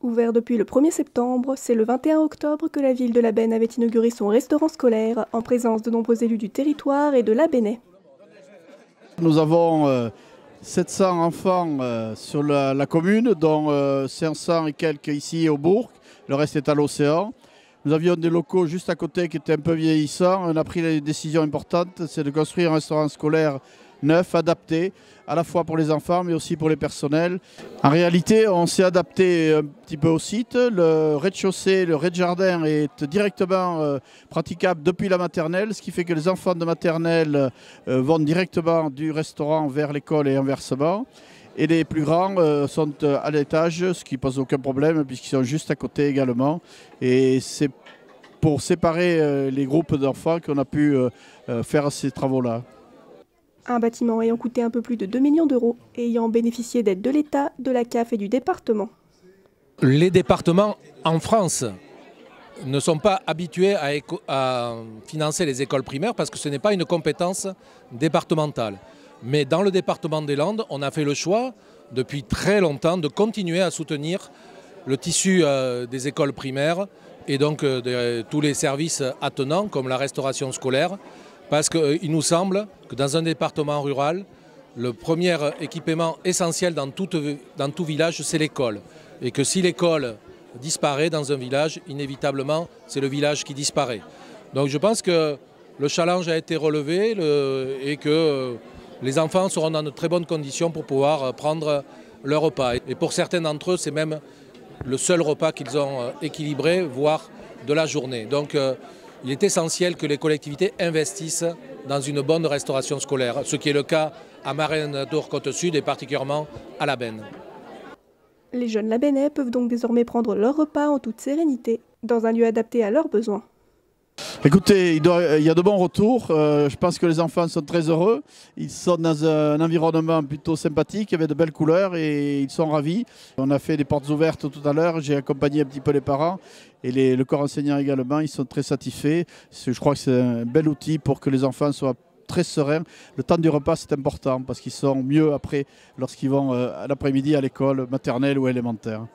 Ouvert depuis le 1er septembre, c'est le 21 octobre que la ville de La Benne avait inauguré son restaurant scolaire en présence de nombreux élus du territoire et de La Bennais. Nous avons 700 enfants sur la commune, dont 500 et quelques ici au bourg. Le reste est à l'océan. Nous avions des locaux juste à côté qui étaient un peu vieillissants. On a pris la décision importante, c'est de construire un restaurant scolaire neuf, adapté, à la fois pour les enfants mais aussi pour les personnels. En réalité, on s'est adapté un petit peu au site. Le rez-de-chaussée, le rez-de-jardin est directement praticable depuis la maternelle, ce qui fait que les enfants de maternelle vont directement du restaurant vers l'école et inversement. Et les plus grands sont à l'étage, ce qui pose aucun problème puisqu'ils sont juste à côté également. Et c'est pour séparer les groupes d'enfants qu'on a pu faire ces travaux-là. Un bâtiment ayant coûté un peu plus de 2 millions d'euros et ayant bénéficié d'aides de l'État, de la CAF et du département. Les départements en France ne sont pas habitués à financer les écoles primaires parce que ce n'est pas une compétence départementale. Mais dans le département des Landes, on a fait le choix depuis très longtemps de continuer à soutenir le tissu des écoles primaires et donc de tous les services attenants comme la restauration scolaire. Parce qu'il nous semble que dans un département rural, le premier équipement essentiel dans tout village, c'est l'école. Et que si l'école disparaît dans un village, inévitablement, c'est le village qui disparaît. Donc je pense que le challenge a été relevé et que les enfants seront dans de très bonnes conditions pour pouvoir prendre leur repas. Et pour certains d'entre eux, c'est même le seul repas qu'ils ont équilibré, voire de la journée. Donc, il est essentiel que les collectivités investissent dans une bonne restauration scolaire, ce qui est le cas à Marennes-Tour-Côte-Sud et particulièrement à La Benne. Les jeunes Labennais peuvent donc désormais prendre leur repas en toute sérénité, dans un lieu adapté à leurs besoins. Écoutez, il y a de bons retours. Je pense que les enfants sont très heureux. Ils sont dans un environnement plutôt sympathique, avec de belles couleurs et ils sont ravis. On a fait des portes ouvertes tout à l'heure. J'ai accompagné un petit peu les parents et le corps enseignant également. Ils sont très satisfaits. Je crois que c'est un bel outil pour que les enfants soient très sereins. Le temps du repas, c'est important parce qu'ils sont mieux après lorsqu'ils vont l'après-midi à l'école maternelle ou élémentaire.